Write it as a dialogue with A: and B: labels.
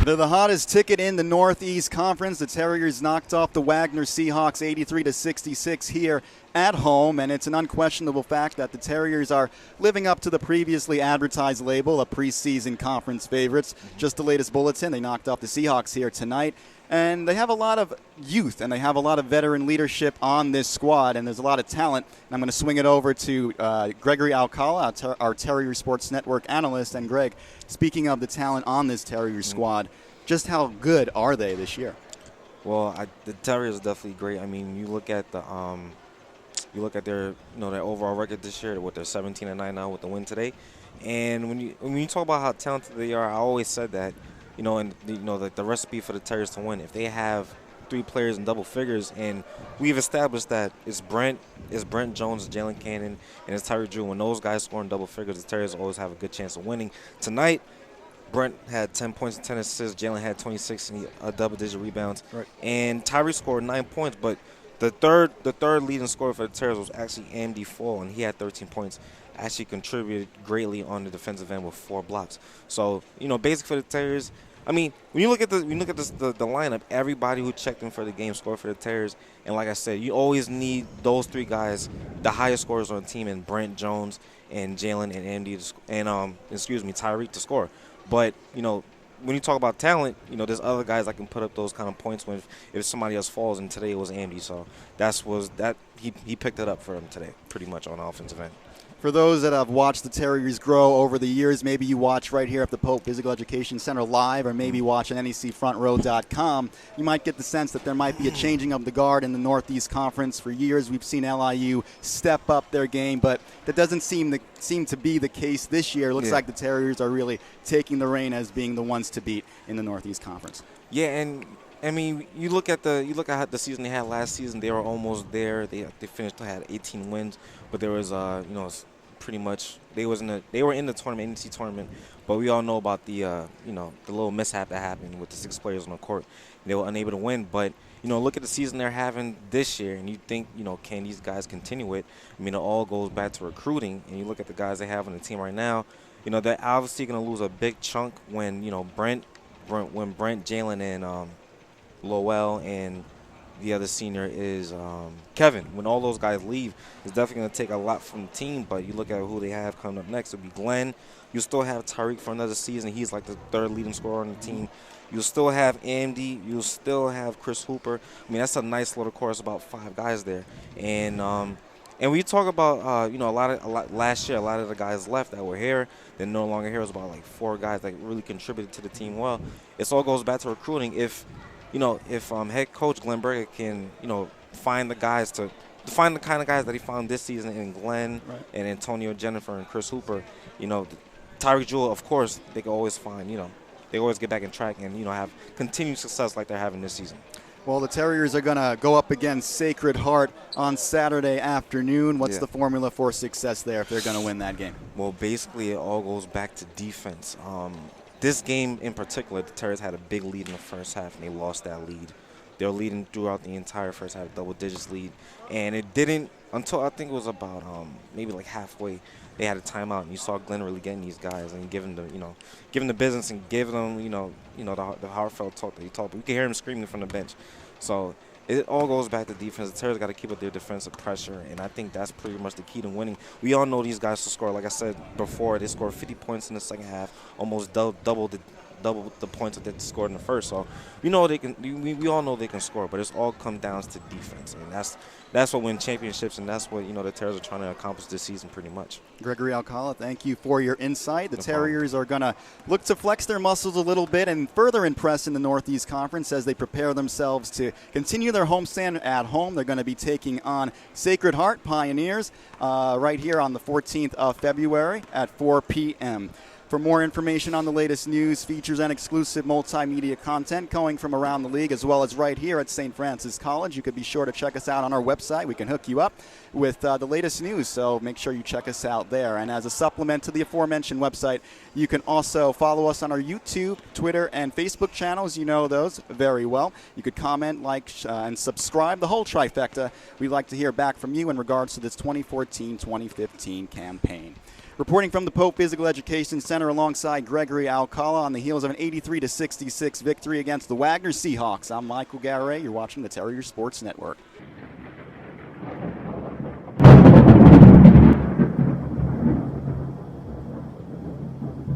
A: To the hottest ticket in the Northeast Conference, the Terriers knocked off the Wagner Seahawks 83-66 here at home, and it's an unquestionable fact that the Terriers are living up to the previously advertised label of preseason conference favorites. Just the latest bulletin, they knocked off the Seahawks here tonight. And they have a lot of youth, and they have a lot of veteran leadership on this squad, and there's a lot of talent. And I'm going to swing it over to Garay Alcala, our Terrier Sports Network analyst. And Greg, speaking of the talent on this Terrier squad, just how good are they this year?
B: Well, the Terriers are definitely great. I mean, you look at the their their overall record this year, what they're 17-9 now with the win today. And when you talk about how talented they are, I always said that. The recipe for the Terriers to win, if they have 3 players in double figures, and we've established that it's Brent Jones, Jalen Cannon, and it's Tyreek Drew. When those guys score in double figures, the Terriers always have a good chance of winning. Tonight, Brent had 10 points and 10 assists. Jalen had 26 and double-digit rebounds. Right. And Tyreek scored 9 points, but the third leading scorer for the Terriers was actually Andy Fall, and he had 13 points. Actually contributed greatly on the defensive end with 4 blocks. So, basic for the Terriers. I mean, when you look at the lineup, everybody who checked in for the game scored for the Terriers. And like I said, you always need those 3 guys, the highest scorers on the team, and Brent Jones and Jalen and Andy Tyreek to score. But when you talk about talent, there's other guys that can put up those kind of points when if somebody else falls. And today it was Andy, so he picked it up for him today, pretty much on the offensive end.
A: For those that have watched the Terriers grow over the years, maybe you watch right here at the Pope Physical Education Center live, or maybe watch on NECFrontRow.com, you might get the sense that there might be a changing of the guard in the Northeast Conference. For years, we've seen LIU step up their game, but that doesn't seem to be the case this year. It looks like the Terriers are really taking the reign as being the ones to beat in the Northeast Conference.
B: Yeah, and I mean, you look at the season they had last season. They were almost there. They had 18 wins, but there was pretty much they were in the tournament, NEC tournament, but we all know about the little mishap that happened with the 6 players on the court. They were unable to win, but look at the season they're having this year, and you think can these guys continue it? I mean, it all goes back to recruiting, and you look at the guys they have on the team right now. They're obviously going to lose a big chunk when Brent, Jalen, and Lowell and the other senior is Kevin. When all those guys leave, it's definitely going to take a lot from the team, but you look at who they have coming up next. It'll be Glenn. You still have Tyreek for another season. He's like the 3rd leading scorer on the team. You'll still have Andy. You'll still have Chris Hooper. I mean, that's a nice little course, about 5 guys there. And when you talk about, last year, a lot of the guys left that were here. They're no longer here. It was about like 4 guys that really contributed to the team well. It all goes back to recruiting. If head coach Glenn Berger can, find the kind of guys that he found this season in Glenn and Antonio Jennifer and Chris Hooper, Tyreek Jewell, of course, they can always find, they always get back in track and, have continued success like they're having this season.
A: Well, the Terriers are going to go up against Sacred Heart on Saturday afternoon. What's the formula for success there if they're going to win that game?
B: Well, basically it all goes back to defense. This game in particular, the Terriers had a big lead in the first half, and they lost that lead. They were leading throughout the entire first half, double digits lead. And it didn't until I think it was about maybe like halfway. They had a timeout, and you saw Glenn really getting these guys and giving the business and giving them the heartfelt talk that he talked. But you can hear him screaming from the bench. So it all goes back to defense. The Terriers got to keep up their defensive pressure, and I think that's pretty much the key to winning. We all know these guys will score. Like I said before, they scored 50 points in the second half, almost double the points that they scored in the first. So we know they can. We all know they can score, but it's all come down to defense, and that's what wins championships, and that's what the Terriers are trying to accomplish this season, pretty much.
A: Garay Alcala, thank you for your insight. The Terriers are going to look to flex their muscles a little bit and further impress in the Northeast Conference as they prepare themselves to continue their homestand at home. They're going to be taking on Sacred Heart Pioneers right here on the 14th of February at 4 p.m. For more information on the latest news, features, and exclusive multimedia content going from around the league, as well as right here at St. Francis College, you could be sure to check us out on our website. We can hook you up with the latest news, so make sure you check us out there. And as a supplement to the aforementioned website, you can also follow us on our YouTube, Twitter, and Facebook channels. You know those very well. You could comment, like, and subscribe, the whole trifecta. We'd like to hear back from you in regards to this 2014-2015 campaign. Reporting from the Pope Physical Education Center alongside Gregory Alcala on the heels of an 83-66 victory against the Wagner Seahawks. I'm Michael Garay. You're watching the Terriers Sports Network.